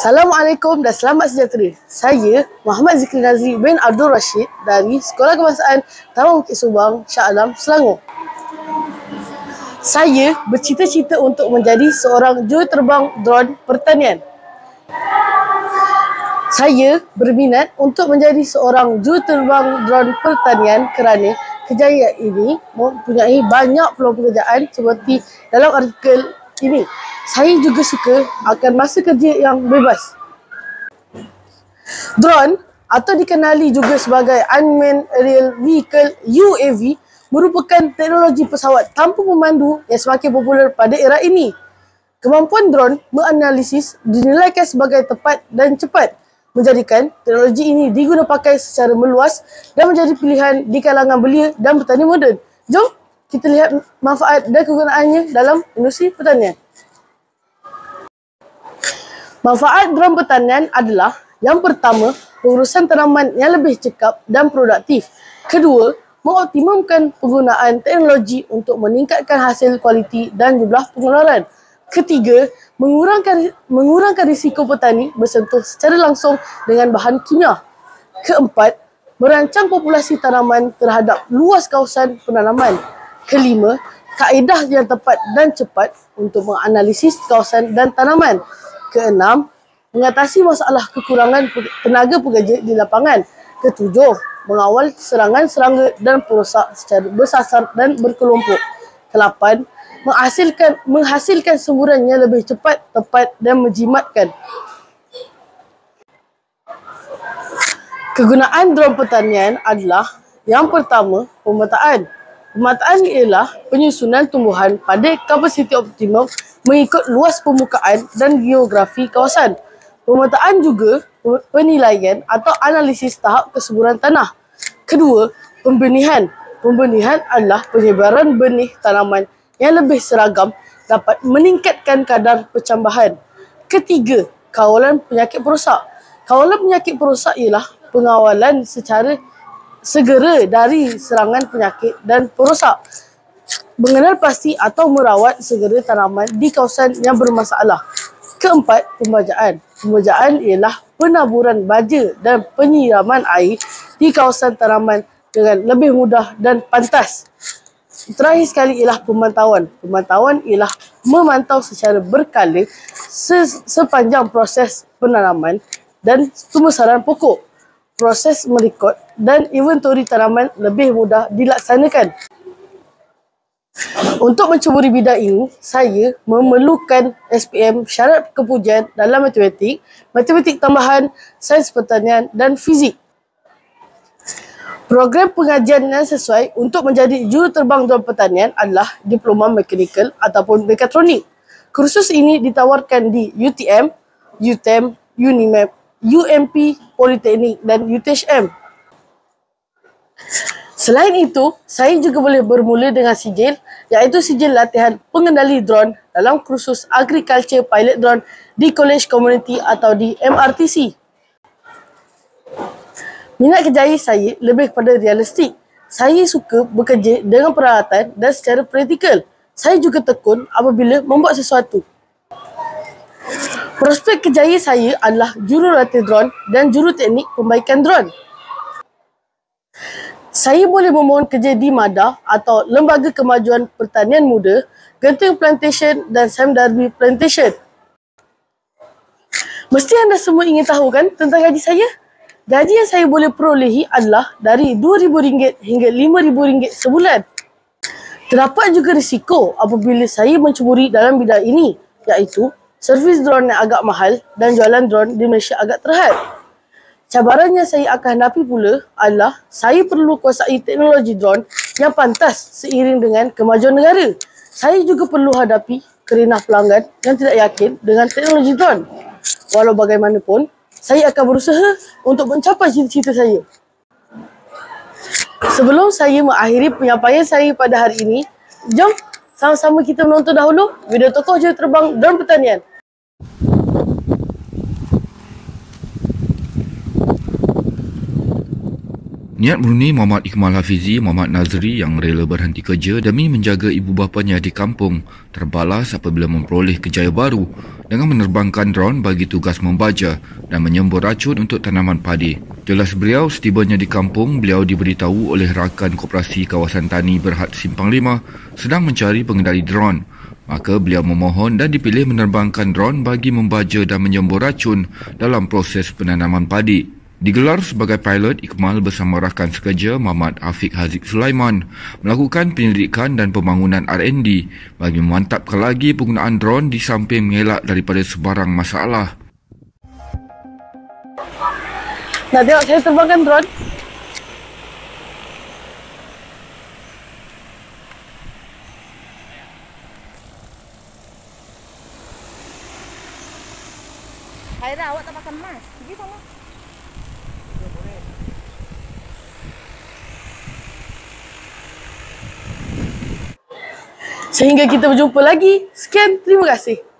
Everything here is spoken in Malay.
Assalamualaikum dan selamat sejahtera. Saya Muhammad Zikri Nazri bin Abdul Rashid dari Sekolah Kebangsaan Taman Bukit Subang, Shah Alam, Selangor. Saya bercita-cita untuk menjadi seorang juruterbang dron pertanian. Saya berminat untuk menjadi seorang juruterbang dron pertanian kerana kejayaan ini mempunyai banyak peluang pekerjaan seperti dalam artikel ini. Saya juga suka akan masa kerja yang bebas. Drone atau dikenali juga sebagai Unmanned Aerial Vehicle UAV merupakan teknologi pesawat tanpa pemandu yang semakin popular pada era ini. Kemampuan drone menganalisis dinilaikan sebagai tepat dan cepat, menjadikan teknologi ini diguna pakai secara meluas dan menjadi pilihan di kalangan belia dan petani moden. Jom kita lihat manfaat dan kegunaannya dalam industri pertanian. Manfaat drone pertanian adalah yang pertama, pengurusan tanaman yang lebih cekap dan produktif. Kedua, mengoptimumkan penggunaan teknologi untuk meningkatkan hasil kualiti dan jumlah pengeluaran. Ketiga, mengurangkan risiko petani bersentuh secara langsung dengan bahan kimia. Keempat, merancang populasi tanaman terhadap luas kawasan penanaman. Kelima, kaedah yang tepat dan cepat untuk menganalisis kawasan dan tanaman. Keenam, mengatasi masalah kekurangan tenaga pekerja di lapangan. Ketujuh, mengawal serangan serangga dan perosak secara bersasar dan berkelompok. Kelapan, menghasilkan semburan yang lebih cepat, tepat dan menjimatkan. Kegunaan drone pertanian adalah yang pertama, pemetaan. Pemetaan ialah penyusunan tumbuhan pada kapasiti optimum mengikut luas permukaan dan geografi kawasan. Pemetaan juga penilaian atau analisis tahap kesuburan tanah. Kedua, pembenihan. Pembenihan adalah penyebaran benih tanaman yang lebih seragam dapat meningkatkan kadar percambahan. Ketiga, kawalan penyakit perosak. Kawalan penyakit perosak ialah pengawalan secara segera dari serangan penyakit dan perosak. Mengenal pasti atau merawat segera tanaman di kawasan yang bermasalah. Keempat, pembajaan. Pembajaan ialah penaburan baja dan penyiraman air di kawasan tanaman dengan lebih mudah dan pantas. Terakhir sekali ialah pemantauan. Pemantauan ialah memantau secara berkala sepanjang proses penanaman dan pembesaran pokok. Proses merekod dan inventori tanaman lebih mudah dilaksanakan. Untuk menceburi bidang ini, saya memerlukan SPM syarat kepujian dalam matematik, matematik tambahan, sains pertanian dan fizik. Program pengajian yang sesuai untuk menjadi juruterbang drone pertanian adalah Diploma Mekanikal ataupun Mekatronik. Kursus ini ditawarkan di UTM, UTEM, Unimap, UMP, Politeknik dan UTHM. Selain itu, saya juga boleh bermula dengan sijil, iaitu sijil latihan pengendali drone dalam kursus Agriculture Pilot Drone di College Community atau di MRTC. Minat kerjaya saya lebih kepada realistik. Saya suka bekerja dengan peralatan dan secara praktikal. Saya juga tekun apabila membuat sesuatu. Prospek kerjaya saya adalah jurulatih drone dan juruteknik pembaikan drone. Saya boleh memohon kerja di MADA atau Lembaga Kemajuan Pertanian Muda, Genting Plantation dan Sam Darby Plantation. Mesti anda semua ingin tahu kan tentang gaji saya? Gaji yang saya boleh perolehi adalah dari RM2,000 hingga RM5,000 sebulan. Terdapat juga risiko apabila saya menceburi dalam bidang ini, iaitu servis drone yang agak mahal dan jualan drone di Malaysia agak terhad. Cabaran yang saya akan hadapi pula adalah saya perlu kuasai teknologi drone yang pantas seiring dengan kemajuan negara. Saya juga perlu hadapi kerenah pelanggan yang tidak yakin dengan teknologi drone. Walau bagaimanapun, saya akan berusaha untuk mencapai cita-cita saya. Sebelum saya mengakhiri penyampaian saya pada hari ini, jom sama-sama kita menonton dahulu video tokoh juruterbang drone pertanian. Niat murni Muhammad Iqmal Hafizi Muhammad Nazri yang rela berhenti kerja demi menjaga ibu bapanya di kampung terbalas apabila memperoleh kejaya baru dengan menerbangkan drone bagi tugas membaja dan menyembur racun untuk tanaman padi. Jelas beliau, setibanya di kampung, beliau diberitahu oleh rakan koperasi kawasan tani Berhad Simpang 5 sedang mencari pengendali drone. Maka beliau memohon dan dipilih menerbangkan drone bagi membaja dan menyembur racun dalam proses penanaman padi. Digelar sebagai pilot, Iqmal bersama rakan sekerja Muhammad Afiq Haziq Sulaiman melakukan penyelidikan dan pembangunan R&D bagi memantapkan lagi penggunaan drone di samping mengelak daripada sebarang masalah. Nak tengok saya terbangkan drone? Haira, awak tak makan emas. Pergi sana. Sehingga kita berjumpa lagi. Sekian, terima kasih.